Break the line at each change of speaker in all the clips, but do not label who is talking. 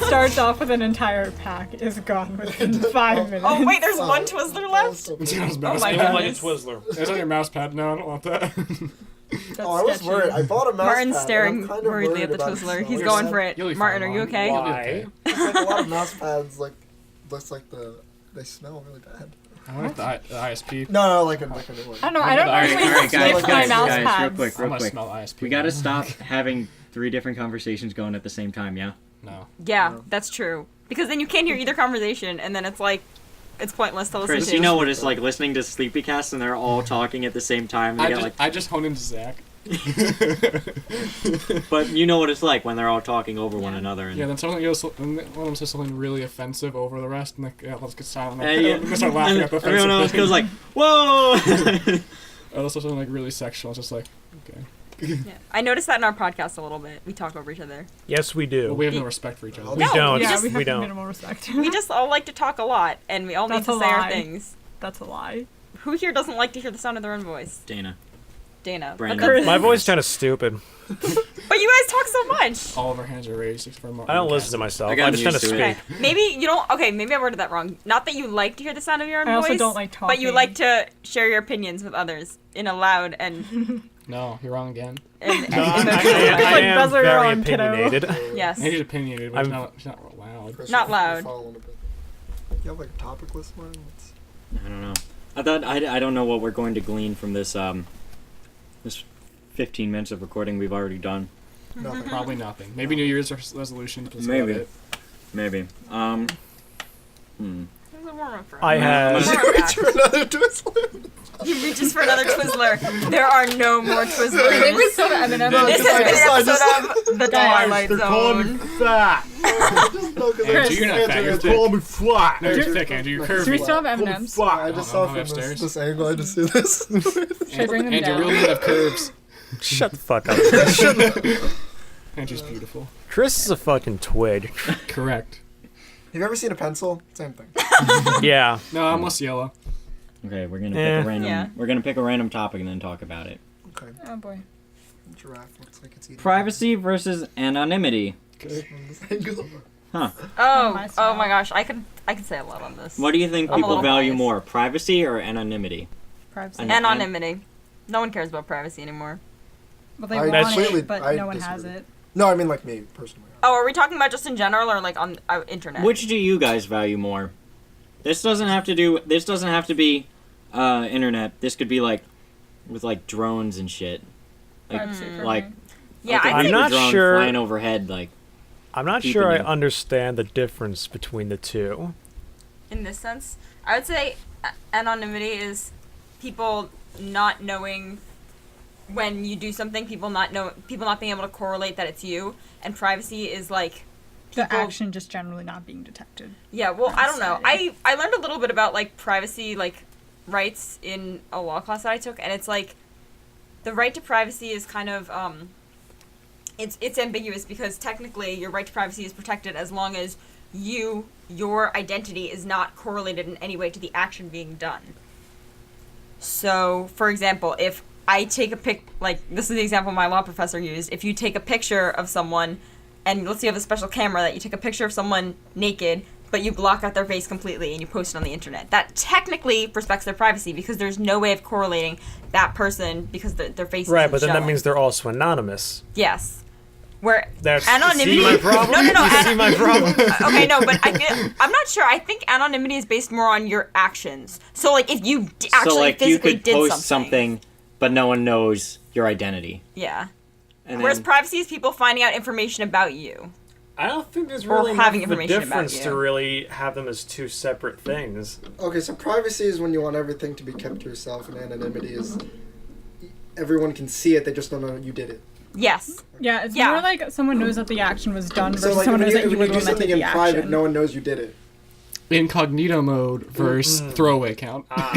Starts off with an entire pack, is gone within 5 minutes.
Oh wait, there's one Twizzler left?
Oh
my
I don't
God.
like a Twizzler. It's on your mouse pad. No, I don't want that.
That's
I was
sketchy.
worried. I bought a mouse
Martin's
pad,
staring
and I'm kind of
worriedly
worried
at the
about
Twizzler.
it.
He's
It's
going
like-
for it.
You'll be fine,
Martin, are you
Martin.
okay?
You'll be
Why?
okay.
It's like a lot of mouse pads, like, looks like they smell really bad.
I want the ISP.
No, like a new one.
I don't know, I don't
Alright,
usually
guys,
sniff my mouse
real
pads.
quick,
I
real
want to
quick.
smell ISP.
We gotta stop having 3 different conversations going at the same time, yeah?
No.
Yeah,
No.
that's true. Because then you can't hear either conversation, and then it's like, it's pointless to listen
Chris,
to.
you know what it's like listening to Sleepycast and they're all talking at the same time. You get,
I just honed into Zach.
but you know what it's like when they're all talking over one another. And
Yeah, then someone goes, and one of them says something really offensive over the rest, and like, yeah, let's get silent.
yeah.
They start laughing at the offensive
everyone else
thing.
goes like, "Whoa!"
Or they'll say something like really sexual. It's just like, okay.
Yeah. I noticed that in our podcast a little bit. We talk over each other.
Yes, we do.
Well, we have no respect for each other.
We don't.
Yeah, we
we
have
don't.
minimal respect.
We just all like to talk a lot, and we all need
That's
to
a
say our
lie.
things.
That's a lie.
Who here doesn't like to hear the sound of their own voice?
Dana.
Dana.
Brandon.
But,
My voice is kind of stupid.
but you guys talk so much.
All of our hands are raised except for Martin.
I don't listen to myself.
I got
I just tend to
used to
speak.
it.
Okay, maybe you don't. Okay, maybe I worded that wrong. Not that you like to hear the sound of your own
I
voice.
also don't like
But you
talking.
like to share your opinions with others in a loud and
No, you're wrong again.
No,
emotional
I
way.
like
am
buzzer
very
on, kiddo.
opinionated.
Yes.
And he's opinionated, but
I'm-
he's not loud.
Chris,
Not
you're
loud.
following a bit. You have like a topic list, Martin?
I don't know. I thought I don't know what we're going to glean from this this 15 minutes of recording we've already done.
Nothing.
Probably nothing. Maybe New Year's resolution.
Maybe. Maybe.
There's a warm-up for
I have.
Reach for another Twizzler.
He reaches for another Twizzler. There are no more Twizzlers.
This has been an
This has been an episode of The Twilight Zone.
fat.
Andrew, you're not fat. You're thick.
me fat.
No, you're thick, Andrew. You're
Do we
curvy.
still have M&M's?
I just
Oh,
saw
no,
from
upstairs.
this angle. I just see this.
Should I bring them
Andrew,
down?
real men have curves.
Shut the fuck up.
Andrew's beautiful.
Chris is a fucking twig.
Correct.
Have you ever seen a pencil? Same thing.
Yeah.
No, I'm less yellow.
Okay, we're gonna
Eh.
pick a random.
Yeah.
We're gonna pick a random topic and then talk about it.
Okay.
Oh boy.
Giraffe looks like it's eating.
Privacy versus anonymity.
Okay.
From this angle.
Huh?
Oh my gosh, I could say a lot on this.
What do you think
I'm a
people
little
value
biased.
more, privacy or anonymity?
Privacy.
And-
Anonymity. No one cares about privacy anymore.
But they
I
want
completely-
it, but
I
no one has
disagree.
it.
No, I mean like me personally.
Oh, are we talking about just in general or like on internet?
Which do you guys value more? This doesn't have to do. This doesn't have to be internet. This could be like with like drones and shit. Like,
Privacy for
like
me.
Yeah,
like a
I
I'm
think
not
drone
sure-
flying overhead. Like
I'm not
Keeping
sure I
you.
understand the difference between the two.
in this sense, I would say anonymity is people not knowing when you do something, people not being able to correlate that it's you, and privacy is like
The
people-
action just generally not being detected.
Yeah, well, I don't know.
Outside.
I learned a little bit about like privacy like rights in a law class that I took, and it's like the right to privacy is kind of it's ambiguous because technically your right to privacy is protected as long as your identity is not correlated in any way to the action being done. So, for example, if I take a like this is the example my law professor used, if you take a picture of someone and let's say you have a special camera that you take a picture of someone naked, but you block out their face completely and you post it on the internet. That technically respects their privacy because there's no way of correlating that person because their face
Right,
isn't
but then that
showing.
means they're also anonymous.
Yes. Where
That's
anonymity.
See my problem?
No.
You see my problem?
Okay, no, but I'm not sure. I think anonymity is based more on your actions. So, like, if you actually
so, like you
physically
could
did
post
something,
but no one knows your identity.
yeah.
And
Whereas
then,
privacy is people finding out information about you.
I don't think there's
Or
really
having
enough of a
information about
difference
you.
to really have them as two separate things.
Okay, so privacy is when you want everything to be kept to yourself, and anonymity is everyone can see it. They just don't know you did it.
Yes.
Yeah, it's
Yeah.
more like someone knows that the action was done versus
So like
someone
when
knows that
you,
you
when
were
you
the
do
one that
something
did
in
the
private,
action.
no one knows you did it.
Incognito mode versus throwaway count.
That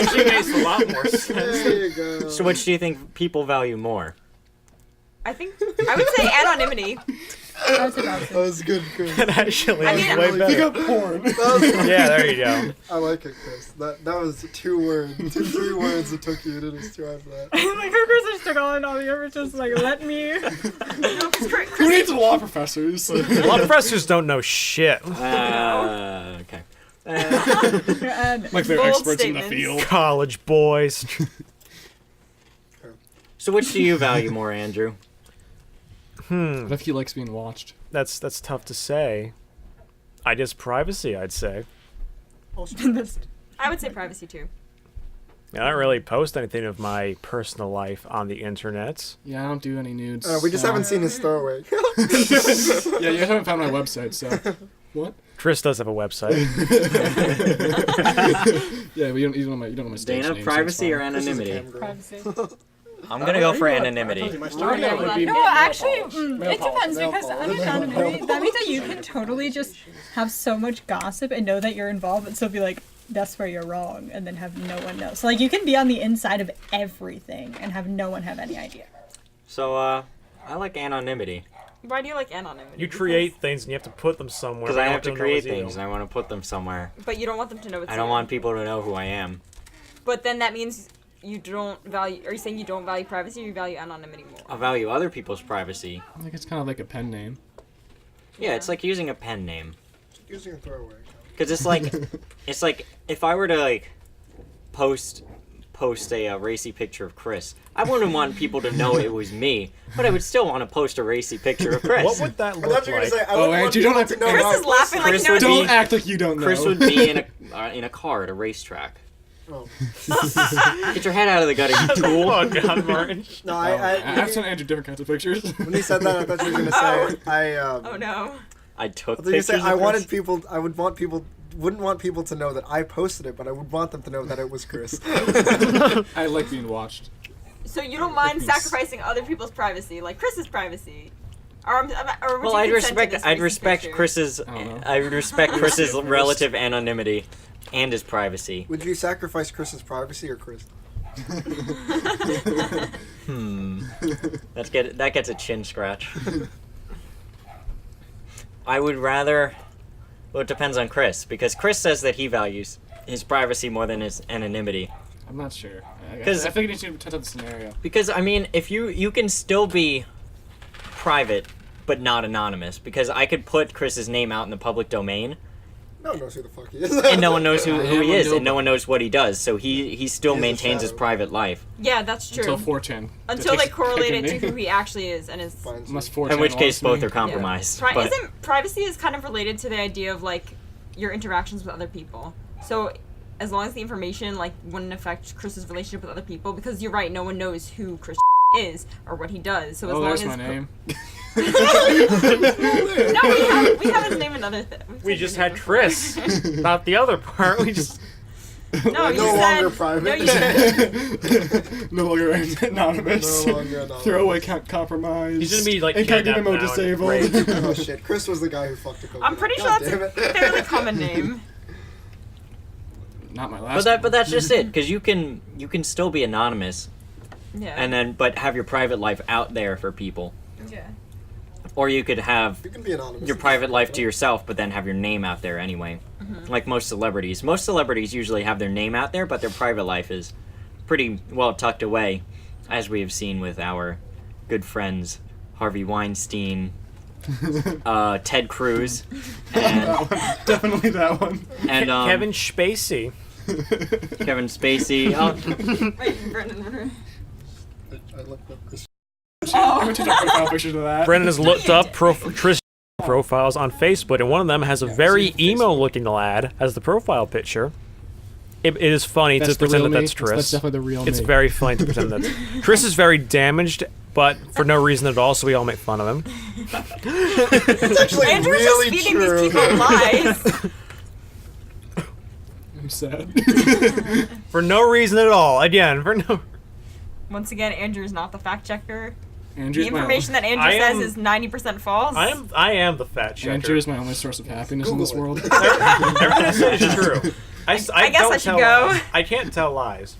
actually makes a lot more sense.
There you go.
so which do you think people value more?
I would say anonymity.
I would say privacy.
That was good, Chris.
That actually
I
is
mean,
way
Pick
better.
up porn. That was-
Yeah, there you go.
I like it, Chris. That was 2 words, 3 words it took you to describe that.
Like how Chris just took all the effort, just like let me.
Who needs law professors?
Law professors don't know shit.
Okay.
And
Like they're
Bold
experts in
statements.
the field.
College boys.
So which do you value more, Andrew?
What if he likes being watched?
That's tough to say. I just privacy, I'd say.
I would say privacy too.
I don't really post anything of my personal life on the internet.
Yeah, I don't do any nudes.
We just haven't seen his throwaway.
Yeah, you haven't found my website, so. What?
Chris does have a website.
Yeah, but you don't know my stage
Dana,
name,
privacy
so
or
it's fine.
anonymity?
privacy.
I'm gonna go for anonymity.
No, actually, it depends because anonymity, that means that you can totally just have so much gossip and know that you're involved, and still be like, that's where you're wrong, and then have no one know. So like, you can be on the inside of everything and have no one have any idea.
So I like anonymity
Why do you like anonymity?
You create things and you have to put them somewhere.
because
but
I
no
have to
one
create
knows you.
things and I want to put them somewhere.
But you don't want them to know it's
I don't
you.
want people to know who I am.
But then that means you don't value. Are you saying you don't value privacy, or you value anonymity more?
I value other people's privacy.
I think it's kind of like a pen name.
Yeah, it's like using a pen name.
Using a throwaway.
Because it's like if I were to like post a racy picture of Chris, I wouldn't want people to know it was me, but I would still want to post a racy picture of Chris.
What would that
I
look
thought you were
like?
gonna say, I
Oh,
wouldn't want
Andrew, you don't
people
have
to
to-
know
Chris is laughing like
Chris
he knows.
would
Don't
be-
act like you don't know.
Chris would be in a car at a racetrack.
Oh.
Get your head out of the gutter, you tool.
Oh God, Martin.
No,
I've sent Andrew different kinds of pictures.
when you said that, I thought you were gonna say
Oh no.
I took
I thought you
pictures
said
of
I
Chris.
wanted people. I would want people. Wouldn't want people to know that I posted it, but I would want them to know that it was Chris.
I like being watched.
So you don't mind
Yes.
sacrificing other people's privacy, like Chris's privacy, or would
Well,
you
I'd
consent to
respect
this
I'd
racing
respect
picture?
Chris's
I don't know.
I would respect Chris's relative anonymity and his privacy.
Would you sacrifice Chris's privacy or Chris?
That gets a chin scratch. I would rather. Well, it depends on Chris because Chris says that he values his privacy more than his anonymity.
I'm not sure. I
'Cause-
think it depends on the scenario.
Because I mean, if you can still be private but not anonymous, because I could put Chris's name out in the public domain
No one knows who the fuck he is.
and no one knows who
I
he
am
is
a
and no one knows what he does, so he still
He's a
maintains his
shadow.
private life.
Yeah, that's true.
Until 4chan.
Until they correlate it to
taking
who
me.
he actually is and his.
Finds
Unless
you.
4chan
In which case,
wants me.
both are compromised. But
Isn't privacy is kind of related to the idea of like your interactions with other people. So as long as the information like wouldn't affect Chris's relationship with other people, because you're right, no one knows who Chris is or what he does. So as
Oh,
long
there's
as
my name.
No, we have his name in other things.
We just had Chris, not the other part. We just.
No, you
No
said,
longer private.
No, you said,
No longer anonymous.
No longer anonymous.
Throwaway compromise.
He's gonna be, like,
Incognito
kidnapped
mode
now and
disabled.
Oh shit! Chris was the guy who fucked a coconut.
I'm pretty sure
God
that's
damn
a
it.
fairly common name.
Not my last.
but that's just it, because you can still be anonymous
Yeah.
and then but have your private life out there for people,
Yeah.
or you could have
You can be anonymous.
your private life to yourself, but then have your name out there anyway. Like most celebrities. Most celebrities usually have their name out there, but their private life is pretty well tucked away, as we have seen with our good friends Harvey Weinstein, Ted Cruz, and
That one. Definitely that one.
and
Kevin Spacey.
Kevin Spacey. Oh,
Wait, Brendan.
I looked up Chris.
I went to check profile pictures of that.
Brendan has looked up Tris profiles on Facebook, and one of them has a very emo-looking lad as the profile picture. It is funny
That's
to
the
pretend
real
that
me.
that's Tris.
That's definitely the real
It's
me.
very funny to pretend that Tris is very damaged, but for no reason at all, so we all make fun of him.
It's actually
Andrew's
really
just feeding
true.
these people lies.
I'm sad.
For no reason at all. Again, for no.
Once again, Andrew is not the fact checker.
Andrew's
The
my
information that Andrew
I
says
am-
is 90% false.
I am the fat checker.
Andrew is my only source of happiness in this
Google
world.
Everything I say is true. I
guess I
don't
should
tell
go.
lies. I can't tell lies.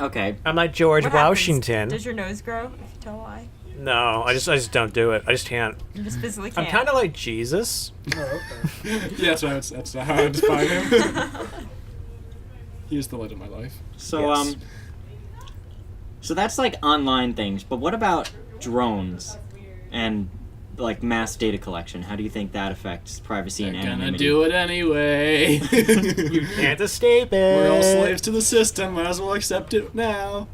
okay.
I'm like George
What happens?
Washington.
Does your nose grow if you tell a lie?
No, I just don't do it. I just can't.
You just physically can't.
I'm kind of like Jesus.
Oh, okay.
Yeah, that's how I would define him. He is the light of my life.
So
Yes.
so that's like online things. But what about drones and like mass data collection? How do you think that affects privacy and
They're gonna
anonymity?
do it anyway.
You can't escape it.
We're all slaves to the system. Might as well accept it now.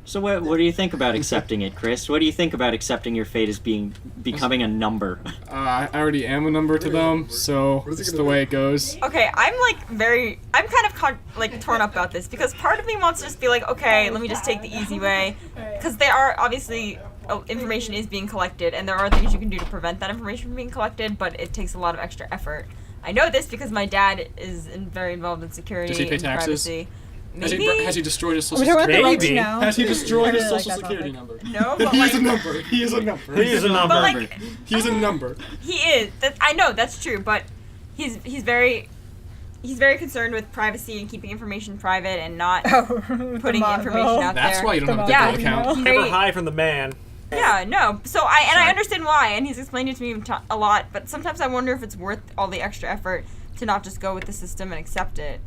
So what do you think about accepting it, Chris? What do you think about accepting your fate as becoming a number?
I already am a number to them, so
What is it
it's
gonna
the
be?
way it goes.
Okay, I'm kind of torn up about this because part of me wants to just be like, okay, let me just take the easy way, because there are obviously information is being collected, and there are things you can do to prevent that information from being collected, but it takes a lot of extra effort. I know this because my dad is very involved in security
Does he pay
and
taxes?
privacy.
Has
Maybe.
he destroyed his
Are
social
we talking about the
security?
rights
Maybe.
now?
Has he destroyed
I
his
really like
social
that
security
topic.
number?
No, but
He
like,
is a number. He is a number.
He is a number.
but like,
He's a number.
he is. I know that's true, but he's very concerned with privacy and keeping information private and not putting information out
That's
there.
why you don't have a
Yeah.
Google account.
He's
Never
very-
hide from the man.
Yeah, no. So I understand why, and he's explained it to me a lot. But sometimes I wonder if it's worth all the extra effort to not just go with the system and accept it.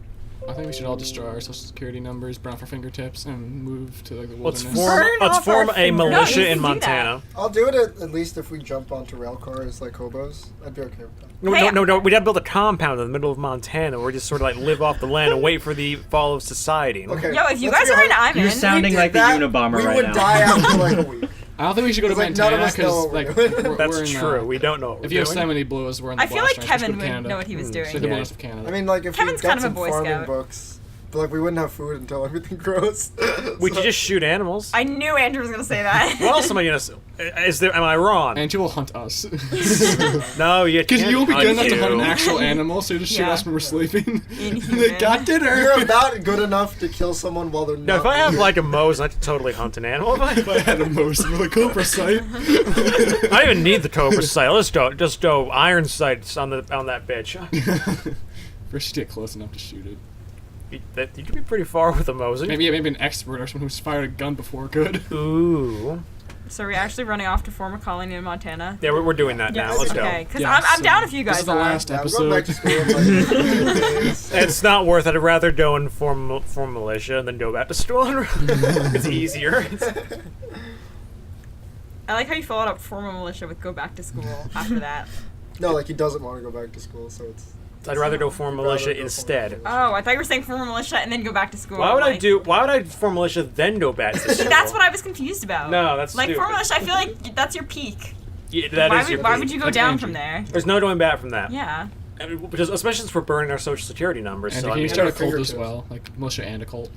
I think we should all destroy our social security numbers, burn off our fingertips, and move to like the
Let's
wilderness.
form,
Burn
let's
off
form
our
a
fingers.
No,
militia
you
in
can do
Montana.
I'll do it at least if we jump onto rail cars like hobos. I'd be okay with that.
No,
Hey,
no. We'd have to build a compound in the middle of Montana where we just sort of like live off the land and wait for the fall of society.
Okay.
Yo, if you
let's
guys
be
are in,
honest.
I'm in.
You're sounding like the Unabomber
we
right
would
now.
die after like a week.
I don't think we should go to
It's like none
Montana
of us know
because
what we're
like
doing.
That's
we're in,
true. We don't know what
If
we're doing.
Yosemite blew us, we're in the
I feel like
blast zone,
Kevin
especially
would
Canada.
know what he was doing.
It's like the wilderness of Canada.
I mean, like if
Kevin's
we
kind
got
of a
some
Boy
farming
Scout.
books, but like we wouldn't have food until everything grows.
We could just shoot animals.
I knew Andrew was gonna say that.
What else am I gonna say? Is there? Am I wrong?
and you will hunt us.
No, you
Because
can't
you won't be good enough to
you.
hunt an actual animal, so you just shoot
Yeah.
us when we're sleeping.
Inhuman.
They got dinner.
You're not good enough to kill someone while they're
No,
not.
if I have like a Moe's, I could totally hunt an animal.
If I had a moose with a cobra sight.
I don't even need the cobra sight. Let's just go iron sights on that bitch.
First, you get close enough to shoot it.
You could be pretty far with a Moe's.
Maybe an expert or someone who's fired a gun before could.
Ooh.
So are we actually running off to form a colony in Montana?
Yeah, we're doing that now.
Yes.
Let's
Okay,
go.
because
Yeah,
I'm
so
down if you
This
guys
is the
are.
last
Yeah, I'm going back
episode.
to school in like 2 days.
It's not worth it. I'd rather go and form militia and then go back to school. It's easier.
I like how you followed up form a militia with go back to school after that.
No, like he doesn't want to go back to school, so it's.
I'd rather go form
I'd rather
militia
go form
instead.
militia.
Oh, I thought you were saying form a militia and then go back to school.
Why would
Like,
I form militia then go back to school?
That's what I was confused about.
No, that's
like
stupid.
form a militia. I feel like that's your peak.
Yeah, that
why
is your
why
peak.
would you go
Like
down
Andrew.
from there?
There's no going back from that.
Yeah.
I mean, because especially since we're burning our social security numbers.
And
So I
can you
mean,
start a
Finger
cult as
tips.
well? Like militia and a cult.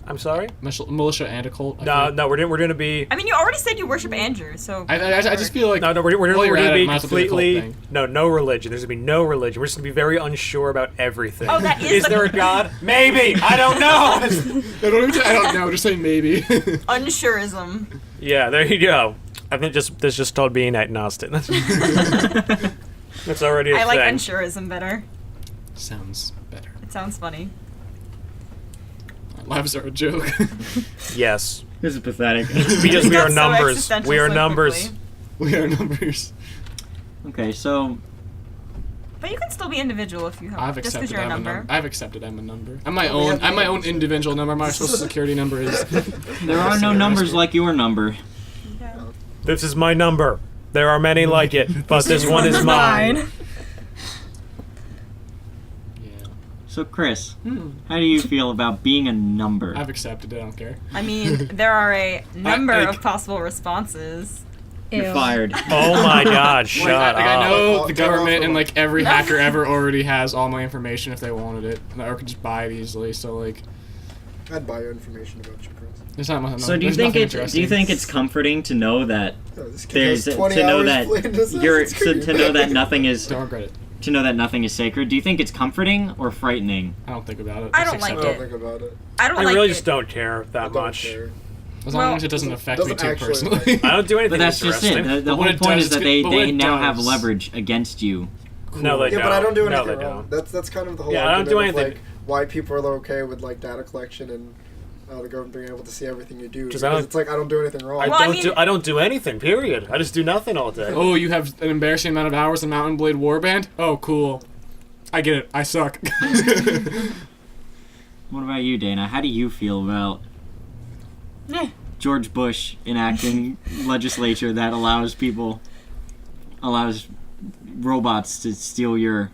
I'm sorry.
Militia and a cult.
No, we're gonna be.
I mean, you already said you worship Andrew, so.
I just feel like
No, we're
while
gonna
you're at it,
be
might as well do the cult
completely
thing.
no religion. There's gonna be no religion. We're just gonna be very unsure about everything.
Oh, that is
Is
the-
there a god? Maybe. I don't know.
I don't know. Just say maybe.
Unsurism.
Yeah, there you go. I think that's just called being agnostic. That's already a
I like
thing.
unsurism better.
Sounds better.
It sounds funny.
Lives are a joke.
Yes.
This is pathetic.
Because we
It
are
got so
numbers.
existential
We are
so
numbers.
quickly.
We are numbers.
Okay, so
But you can still be individual if you have.
I've
just because
accepted
you're a
I'm a
number.
number. I've accepted I'm a number. I'm my
Oh, we
own.
have
I'm my own
names.
individual number. My social security number is.
there are no numbers like your number.
Yeah.
This is my number. There are many like it, but this one is mine.
Yeah.
So Chris, how do you feel about being a number?
I've accepted it. I don't care.
I mean, there are a number
like-
of possible responses.
You're fired.
Oh my God! Shut
Like,
up.
I know
I'll
the
get off
government
the
and
line.
like every hacker ever already has all my information if they wanted it, or could just buy it easily. So like,
I'd buy your information about you, Chris.
there's not much.
So do you
there's
think
nothing
it's
interesting.
comforting to know that
Oh, this kid
there's
has
to
20
know
hours
that
playing Assassin's
you're to
Creed.
know that nothing is
Don't regret it.
to know that nothing is sacred? Do you think it's comforting or frightening?
I don't think about it.
I
Just
don't like
I
accept
don't
it.
think about it.
I don't
I
like
really
it.
just don't care
I
that
don't
much.
care.
As long
Well,
as it doesn't affect me
doesn't
too
actually
personally.
I don't do anything
But that's just
interesting.
it. The
But when
whole
it
point
does,
is that
it's good- but when
they
it
now have
does-
leverage against you.
No, they
Yeah,
don't.
but I don't do
No,
anything
they
wrong.
don't.
That's kind of the whole
Yeah, I don't
argument
do
of
anything.
like why people are okay with like data collection and the government being able to see everything you do.
Because
Because it's like I don't do anything wrong.
I don't do anything. Period. I just do nothing all day.
Oh, you have an embarrassing amount of hours in Mountain Blade Warband? Oh, cool. I get it. I suck.
What about you, Dana? How do you feel about George Bush enacting legislature that allows robots to steal your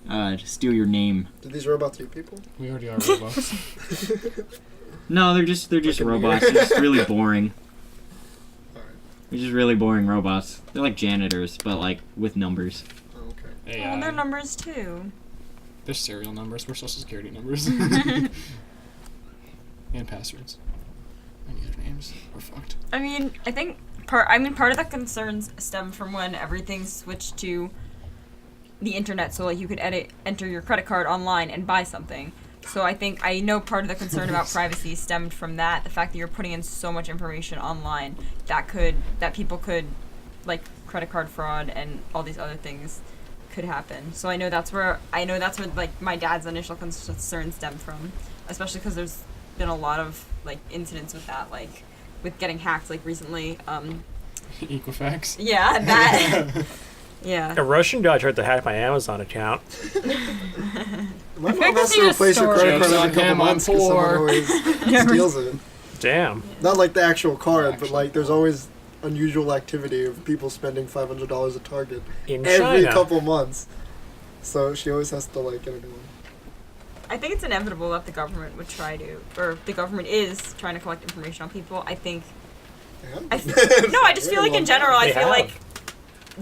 name?
Do these robots eat people?
We already are robots.
No, they're just robots. They're just really boring.
Alright.
They're just really boring robots. They're like janitors, but like with numbers.
Oh, okay.
Oh, they're numbers too.
They're serial numbers. We're social security numbers. And passwords. And usernames. We're fucked.
I mean, I think part of the concerns stem from when everything switched to the internet, so like you could enter your credit card online and buy something. So I know part of the concern about privacy stemmed from that, the fact that you're putting in so much information online that people could, like credit card fraud and all these other things could happen. So I know that's where like my dad's initial concern stemmed from, especially because there's been a lot of like incidents with that, like with getting hacked, like recently.
Equifax.
Yeah, that. Yeah.
A Russian guy tried to hack my Amazon account.
My mom has to replace her credit card every couple months because someone always steals it.
Damn.
Not like the actual card, but like there's always unusual activity of people spending $500 at Target
In
every
China.
couple months. So she always has to like get a new one.
I think it's inevitable that the government would the government is trying to collect information on people. I think.
Yeah.
I just feel like in general, I
They
feel
have.
like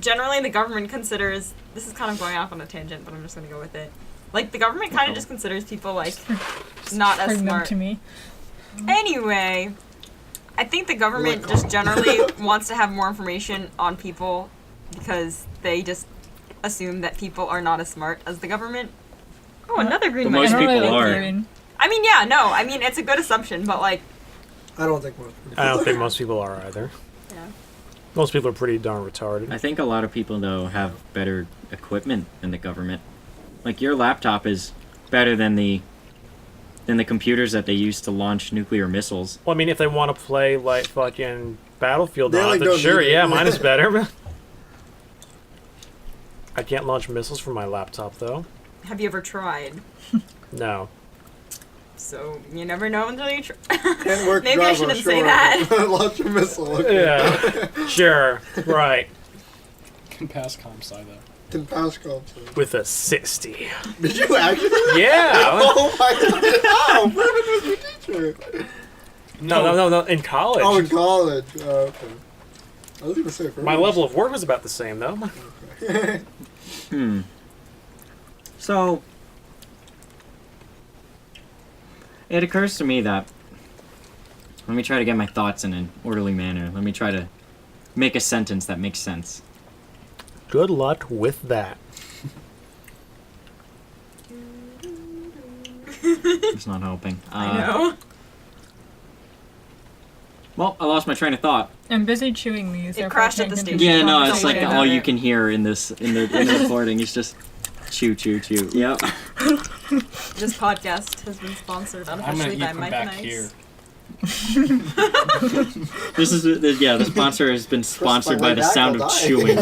generally the government considers, this is kind of going off on a tangent, but I'm just gonna go with it. Like the government kind of just considers people like not as
Bring them
smart.
to me.
Anyway, I think the government just generally wants to have more information on people because they just assume that people are not as smart as the government. Oh, another green
But
light.
most
I don't really
people
like
are.
green.
I mean, yeah, no. I mean, it's a good assumption, but like,
I don't think most people.
I don't think most people are either.
yeah.
Most people are pretty darn retarded.
I think a lot of people though have better equipment than the government. Like your laptop is better than the computers that they use to launch nuclear missiles.
Well, I mean, if they want to play like fucking Battlefield
They,
on
like,
it, then
don't
sure,
need it.
yeah, mine is better. I can't launch missiles from my laptop though.
Have you ever tried?
No.
So you never know until you try.
Can't work
Maybe I
Java,
shouldn't say
sure.
that.
Launch a missile. Okay.
Yeah. Sure. Right.
Can pass comp sci though.
Can pass comp sci.
With a 60.
Did you actually?
Yeah.
Oh my god! How? Where was your teacher?
No. In college.
Oh, in college. Oh, okay. I was gonna say for
My level of work was about the same though.
So it occurs to me that let me try to get my thoughts in an orderly manner. Let me try to make a sentence that makes sense.
Good luck with that.
It's not helping.
I know.
Well, I lost my train of thought.
I'm busy chewing these.
It
therefore
crashed
I
at the
can't
station.
continue
Yeah, no, it's like
conversation.
all you can hear in the recording is just chew, chew, chew. Yep.
This podcast has been sponsored
I'm gonna
unofficially
eat
by
from
Mike
back
Nice.
here.
The sponsor has been sponsored by the sound of chewing.